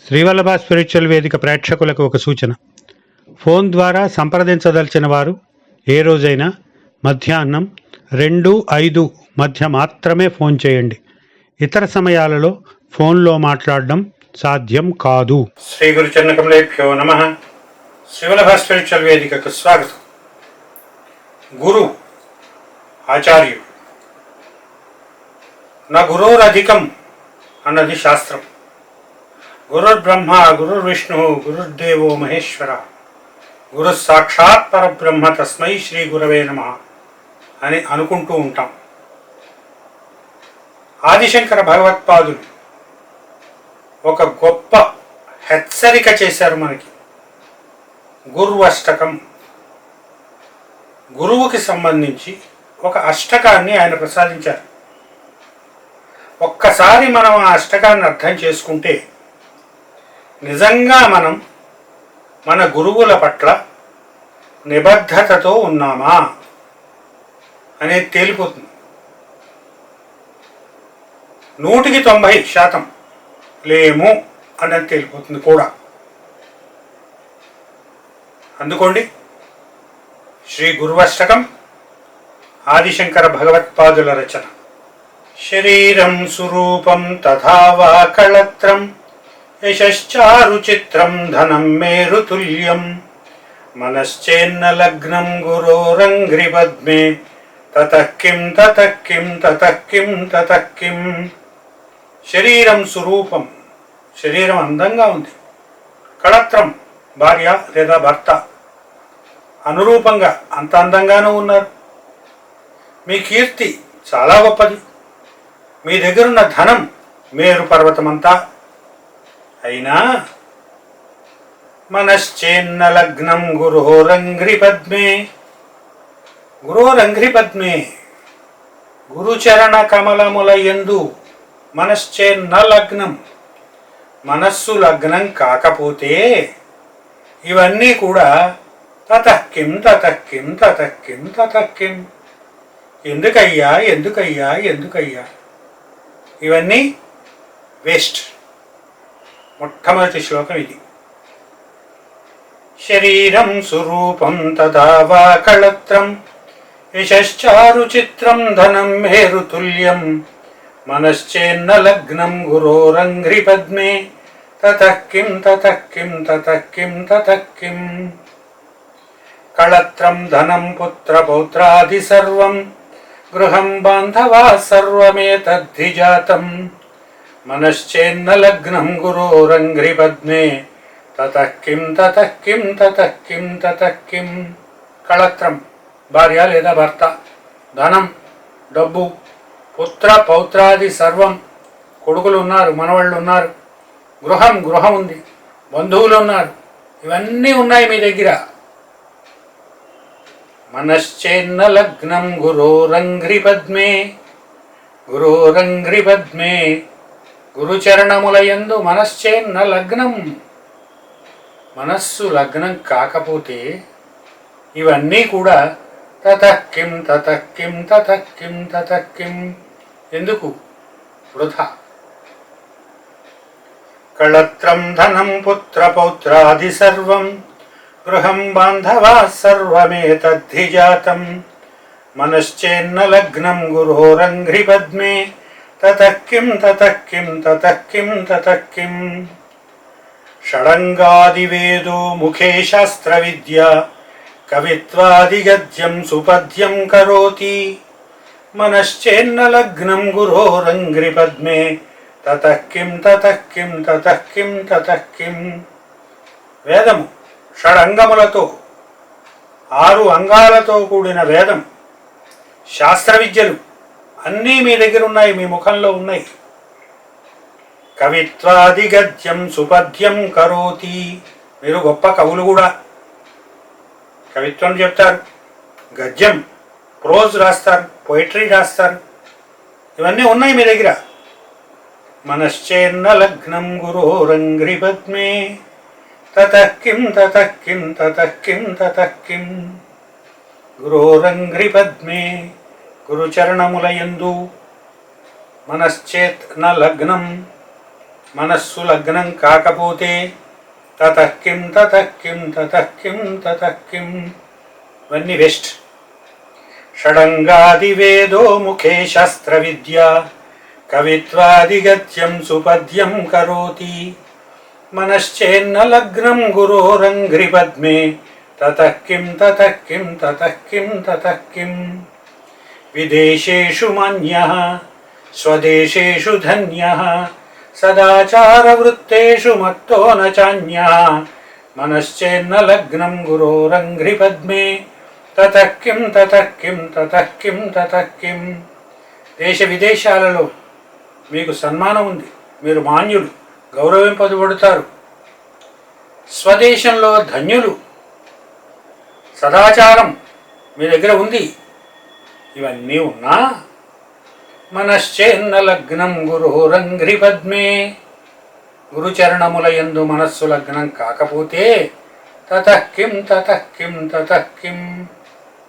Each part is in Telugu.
శ్రీవల్లభ స్పిరిచువల్ వేదిక ప్రేక్షకులకు ఒక సూచన. ఫోన్ ద్వారా సంప్రదించదలిచిన వారు ఏ రోజైనా మధ్యాహ్నం 2-5 మధ్య మాత్రమే ఫోన్ చేయండి. ఇతర సమయాలలో ఫోన్లో మాట్లాడడం సాధ్యం కాదు. శ్రీ గురు చరణకమలేభ్యో నమః. శ్రీవల్లభ స్పిరిచువల్ వేదికకు స్వాగతం. గురు ఆచార్యుడు నా గురోరధికం అన్నది శాస్త్రం. గురుర్బ్రహ్మ గురుర్విష్ణు గురుర్దేవో మహేశ్వర గురు సాక్షాత్ పరబ్రహ్మ తస్మై శ్రీ గురవే నమః అని అనుకుంటూ ఉంటాం. ఆదిశంకర భగవత్పాదులు ఒక గొప్ప హెచ్చరిక చేశారు మనకి. గుర్వష్టకం, గురువుకి సంబంధించి ఒక అష్టకాన్ని ఆయన ప్రసాదించారు. ఒక్కసారి మనం ఆ అష్టకాన్ని అర్థం చేసుకుంటే నిజంగా మనం మన గురువుల పట్ల నిబద్ధతతో ఉన్నామా అనేది తేలిపోతుంది. 100% లేము అనేది తేలిపోతుంది కూడా. అందుకోండి, శ్రీ గురువష్టకం ఆదిశంకర భగవత్పాదుల రచన. శరీరం సురూపం తథా వా కళత్రం యశ్చారుచిత్రం ధనం మేరుతుల్యం మనశ్చేన్న లగ్నం గురోరంఘ్రిపద్మే తతః కిం తతః కిం తతః కిం తతః కిం. శరీరం సురూపం, శరీరం అందంగా ఉంది. కళత్రం, భార్య లేదా భర్త అనురూపంగా అంత అందంగానూ ఉన్నారు. మీ కీర్తి చాలా గొప్పది. మీ దగ్గరున్న ధనం మేరు పర్వతమంతా. అయినా మనశ్చేన్న లగ్నం గురోరంఘ్రిపద్మే, గురోరంఘ్రిపద్మే గురుచరణ కమలముల యందు మనశ్చేన్న లగ్నం, మనస్సు లగ్నం కాకపోతే ఇవన్నీ కూడా తతః కిం తతః కిం తతః కిం తతః కిం. ఎందుకయ్యా ఎందుకయ్యా ఎందుకయ్యా, ఇవన్నీ వేస్ట్. మొట్టమొదటి శ్లోకం ఇది. శరీరం సురూపం తదా వా కళత్రం యశ్చారుచిత్రం ధనం మేరుతుల్యం మనశ్చేన్న లగ్నం గురోరంఘ్రిపద్మే తతః కిం తతః కిం తతః కిం తతః కిం. కళత్రం ధనం పుత్రపౌత్రాది సర్వం గృహం బాంధవా సర్వమేతద్ధి జాతం మనశ్చేన్న లగ్నం గురోరంఘ్రిపద్మే తతః కిం తతః కిం తతః కిం తతః కిం. కళత్రం, భార్య లేదా భర్త, ధనం డబ్బు, పుత్ర పౌత్రాది సర్వం, కొడుకులు ఉన్నారు, మనవాళ్ళు ఉన్నారు, గృహం ఉంది, బంధువులు ఉన్నారు, ఇవన్నీ ఉన్నాయి మీ దగ్గర. మనశ్చేన్న లగ్నం గురోరంఘ్రిపద్మే, గురోరంఘ్రిపద్మే గురుచరణములయందు మనశ్చేన్న లగ్నం, మనస్సు లగ్నం కాకపోతే ఇవన్నీ కూడా తతః కిం తతః కిం తతః కిం తతః కిం. ఎందుకు? వృథా. కళత్రం ధనం పుత్రపౌత్రాది సర్వం గృహం బాంధవా సర్వమేతద్ధి జాతం మనశ్చేన్న లగ్నం గురోరంఘ్రిపద్మే తతః కిం తతః కిం తతః కిం తతః కిం. షడంగాదివేదో ముఖే శాస్త్ర విద్య కవిత్వాదిగద్యం సుపద్యం కరోతి మనశ్చేన్న లగ్నం గురోరంఘ్రిపద్మే తతః కిం తతః కిం తతః కిం తతః కిం. వేదము షడంగములతో, 6 అంగాలతో కూడిన వేదం, శాస్త్ర విద్యలు అన్నీ మీ దగ్గర ఉన్నాయి, మీ ముఖంలో ఉన్నాయి. కవిత్వాదిగద్యం సుపద్యం కరోతి, మీరు గొప్ప కవులు కూడా. కవిత్వం చెప్తారు, గద్యం ప్రోజ్ రాస్తారు, పోయిటరీ రాస్తారు, ఇవన్నీ ఉన్నాయి మీ దగ్గర. మనశ్చేన్న లగ్నం గురోరంఘ్రిపద్మే తతః కిం తతః కిం తతః కిం తతః కిం. గురోరంఘ్రిపద్మే గురుచరణములయందు మనశ్చేత్ న లగ్నం, మనస్సు లగ్నం కాకపోతే తతః కిం తతః కిం తతః కిం తతః కిం. ఇవన్నీ వేస్ట్. షడంగాది వేదో ముఖే శాస్త్ర విద్య కవిత్వాదిగత్యం సుపద్యం కరోతి. మనశ్చేన్న లగ్నం గురోరంఘ్రిపద్మే తతః కిం తతః కిం తతః కిం తతః కిం. విదేశేషు మాన్యః స్వదేశేషు ధన్యః సదాచారవృత్తేషు మత్తో న చాన్యః. మనశ్చేన్న లగ్నం గురోరంఘ్రిపద్మే తతః కిం తతః కిం తతః కిం తతః కిం. దేశ విదేశాలలో మీకు సన్మానం ఉంది, మీరు మాన్యులు, గౌరవింపబడతారు. స్వదేశంలో ధన్యులు, సదాచారం మీ దగ్గర ఉంది. ఇవన్నీ ఉన్నా మనశ్చేన్న లగ్నం గురోరంఘ్రిపద్మే, గురుచరణముల యందు మనస్సు లగ్నం కాకపోతే తతః కిం తతః కిం తతః కిం.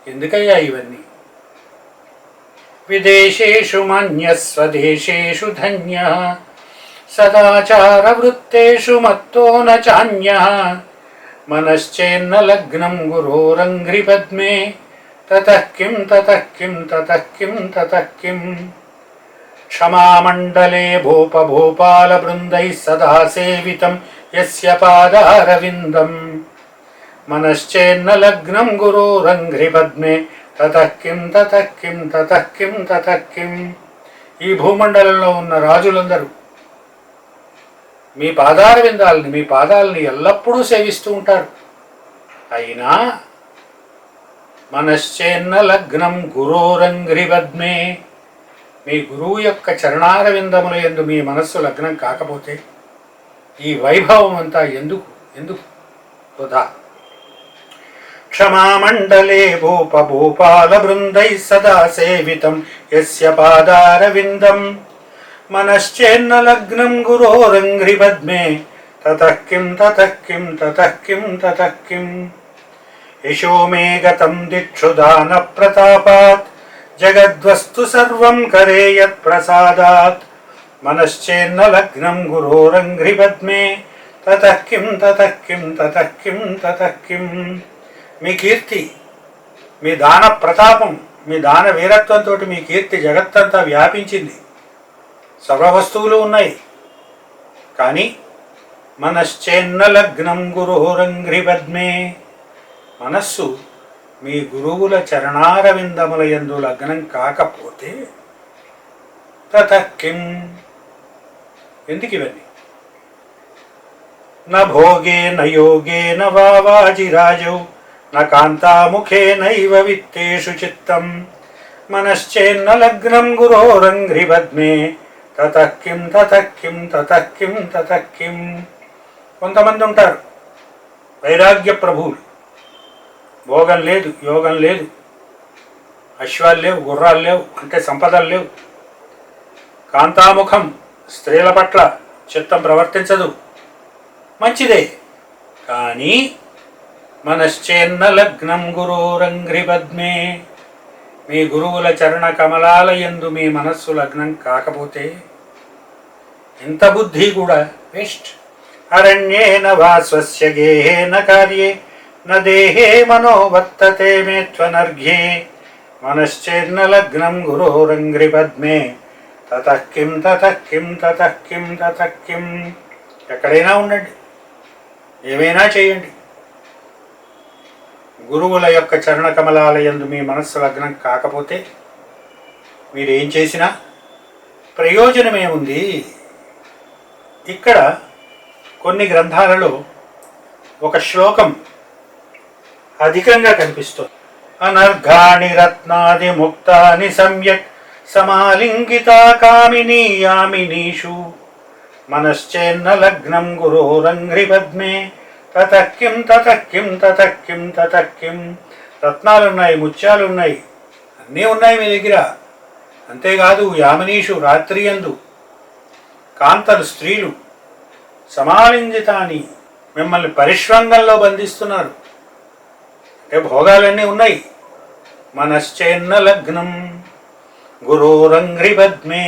ఎందుకయ్యా ఇవన్నీ? విదేశేషు మాన్యః స్వదేశేషు ధన్యః సదాచారవృత్తేషు మత్తో న చాన్యః. మనశ్చేన్న లగ్నం గురోరంఘ్రిపద్మే తతః కిం తతః కిం తతః కిం తతః కిం. క్షమామండలే భూపభూపాల బృందైః సదా సేవితం యస్య పాదారవిందం. మనశ్చేన్న లగ్నం గురోరంఘ్రిపద్మే తతః కిం తతః కిం తతః కిం తతః కిం. ఈ భూమండలంలో ఉన్న రాజులందరూ మీ పాదారవిందాలని, మీ పాదాలని ఎల్లప్పుడూ సేవిస్తూ ఉంటారు. అయినా మనశ్చేన్న లగ్నం గురోరంఘ్రిపద్మే, మీ గురువు యొక్క చరణారవిందముల యందు మీ మనస్సు లగ్నం కాకపోతే ఈ వైభవం అంతా ఎందుకు ఎందుకు వృధా. క్షమామండలే భూపభూపాల బృందైః సదా సేవితం యస్య పాదారవిందం. మనశ్చేన్న లగ్నం గురోరంఘ్రిపద్మే తతః కిం తతః కిం తతః కిం తతః కిం. యశో మే గతం దిక్షుదాన ప్రతాపాత్ జగద్వస్తు సర్వం కరే యత్ ప్రసాదాత్. మనశ్చేన్న లగ్నం గురోరంఘ్రిపద్మే తతః కిం తతః కిం తతః కిం తతః కిం. మీ కీర్తి, మీ దాన ప్రతాపం, మీ దాన వీరత్వంతో మీ కీర్తి జగత్తంతా వ్యాపించింది, సర్వ వస్తువులు ఉన్నాయి. కానీ మనశ్చేన్న లగ్నం గురోరంఘ్రిపద్మే, మనస్సు మీ గురువుల చరణారవిందముల యందు లగ్నం కాకపోతే తతః కిం. ఎందుకు ఇవన్నీ? న భోగే న యోగే న వాజిరాజౌ న కాంతాముఖే నైవ విత్తేషు చిత్తం. మనశ్చేన్న లగ్నం గురోరంఘ్రిపద్మే తతః కిం తతః కిం తతః కిం తతః కిం. కొంతమంది ఉంటారు వైరాగ్య ప్రభువులు. భోగం లేదు, యోగం లేదు, అశ్వాలు లేవు, గుర్రాలు లేవు, అంటే సంపదలు లేవు. కాంతాముఖం, స్త్రీల పట్ల చిత్తం ప్రవర్తించదు, మంచిదే. కానీ మనశ్చేన్న లగ్నం గురోరంఘ్రిపద్మే, మీ గురువుల చరణ కమలాల యందు మీ మనస్సు లగ్నం కాకపోతే ఇంత బుద్ధి కూడా వేస్ట్. అరణ్యేన వా స్వస్య గేహేన కార్యే న దేహే మనో వర్తతే మే త్వనర్ఘ్యే. మనశ్చేన్న లగ్నం గురోరంఘ్రిపద్మే తతః కిం తతః కిం తతః కిం తతః కిం. ఎక్కడైనా ఉండండి, ఏమైనా చేయండి, గురువుల యొక్క చరణ కమలాల యందు మీ మనస్సు లగ్నం కాకపోతే మీరేం చేసినా ప్రయోజనమేముంది? ఇక్కడ కొన్ని గ్రంథాలలో ఒక శ్లోకం అధికంగా కనిపిస్తుంది. అనర్ఘాణి రత్నాది ముక్తాని సమ్యక్ సమాలింగితా కామినీ యామినీషు. మనశ్చేన్న లగ్నం గురోరంఘ్రిపద్మే తతః కిం తతః కిం తతః కిం తతః కిం. రత్నాలున్నాయి, ముత్యాలున్నాయి, అన్నీ ఉన్నాయి మీ దగ్గర. అంతేకాదు యామినీషు, రాత్రియందు కాంతలు, స్త్రీలు, సమాలింగితాని, మిమ్మల్ని పరిష్వంగంలో బంధిస్తున్నారు. అంటే భోగాలన్నీ ఉన్నాయి. మనశ్చేన్న లగ్నం గురోరంఘ్రిపద్మే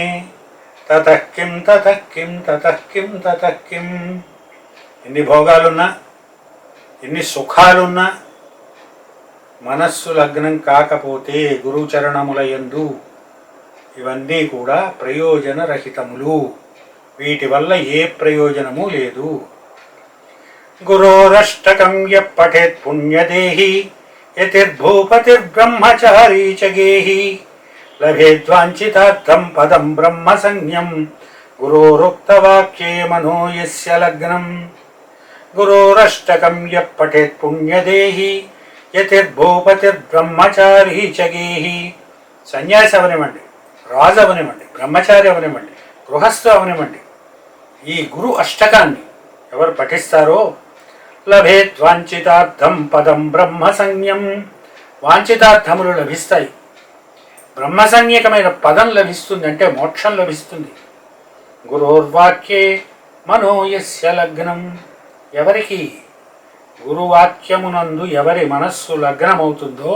తతః కిం తతః కిం తతః కిం తతః కిం. ఎన్ని భోగాలున్నా, ఎన్ని సుఖాలున్నా మనస్సు లగ్నం కాకపోతే గురుచరణముల యందు ఇవన్నీ కూడా ప్రయోజనరహితములు. వీటి వల్ల ఏ ప్రయోజనము లేదు. గురోరష్టకం యః పఠేత్ పుణ్యదేహి యతిర్భూపతిర్బ్రహ్మచారీ చ గేహి లభేద్వాంఛితార్థం పదం బ్రహ్మ సంజ్ఞం గురోరుక్తవాక్యే మనో యస్య లగ్నం. గురోరష్టకం యః పఠేత్ పుణ్యదేహి యతిర్భూపతిర్బ్రహ్మచారీ చ గేహి. సన్యాసి అవనివ్వండి, రాజు అవనివ్వండి, బ్రహ్మచారి అవనివ్వండి, గృహస్థు అవనివ్వండి, ఈ గురు అష్టకాన్ని ఎవరు పఠిస్తారో లభేత్ వాంఛితార్థం పదం బ్రహ్మ సంజ్ఞం. వాంఛితార్థములు లభిస్తాయి, బ్రహ్మసంజ్ఞకమైన పదం లభిస్తుంది, అంటే మోక్షం లభిస్తుంది. గురోర్వాక్యే మనో యస్య లగ్నం. ఎవరికి గురువాక్యమునందు ఎవరి మనస్సు లగ్నమవుతుందో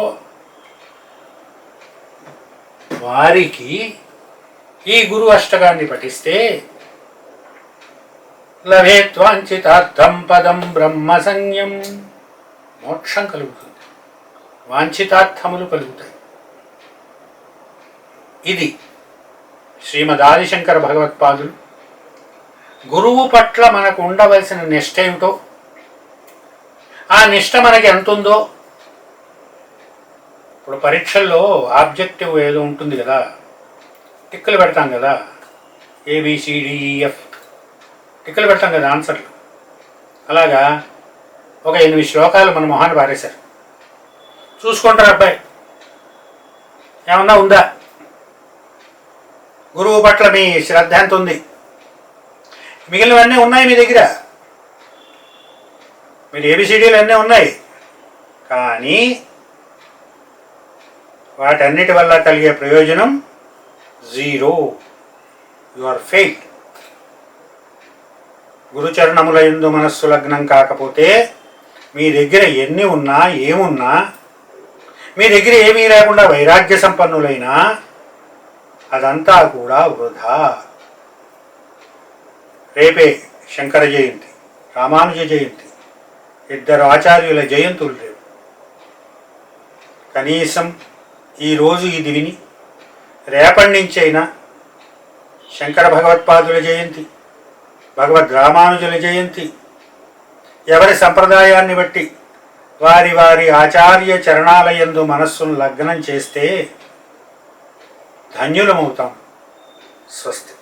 వారికి ఈ గురు అష్టకాన్ని పఠిస్తే లభేత్వాంఛితార్థం పదం బ్రహ్మ సంజ్ఞం. మోక్షం కలుగుతుంది, వాంఛితార్థములు కలుగుతాయి. ఇది శ్రీమద్ ఆదిశంకర భగవత్పాదులు గురువు పట్ల మనకు ఉండవలసిన నిష్ట ఏమిటో, ఆ నిష్ట మనకి ఎంత ఉందో. ఇప్పుడు పరీక్షల్లో ఆబ్జెక్టివ్ ఏదో ఉంటుంది కదా, టిక్కులు పెడతాం కదా, ABCDEF టిక్కులు పెడతాం కదా ఆన్సర్లు. అలాగా ఒక 8 శ్లోకాలు మన మొహాన్ని పారేశారు. చూసుకుంటారు అబ్బాయి ఏమన్నా ఉందా, గురువు పట్ల మీ శ్రద్ధ ఎంత ఉంది, మిగిలినవన్నీ ఉన్నాయి మీ దగ్గర, మీరు ABCDలు అన్నీ ఉన్నాయి, కానీ వాటన్నిటి వల్ల కలిగే ప్రయోజనం 0. You are fail. గురుచరణముల యందు మనస్సు లగ్నం కాకపోతే మీ దగ్గర ఎన్ని ఉన్నా ఏమున్నా, మీ దగ్గర ఏమీ లేకుండా వైరాగ్య సంపన్నులైనా అదంతా కూడా వృధా. రేపే శంకర జయంతి, రామానుజ జయంతి, 2 ఆచార్యుల జయంతులు రేపు. కనీసం ఈరోజు ఇది విని రేపటి నుంచైనా శంకర భగవత్పాదుల జయంతి, భగవద్ రామానుజుల జయంతి, ఎవరి సంప్రదాయాన్ని బట్టి వారి వారి ఆచార్య చరణాలయందు మనస్సును లగ్నం చేస్తే ధన్యులమవుతాం. స్వస్తి.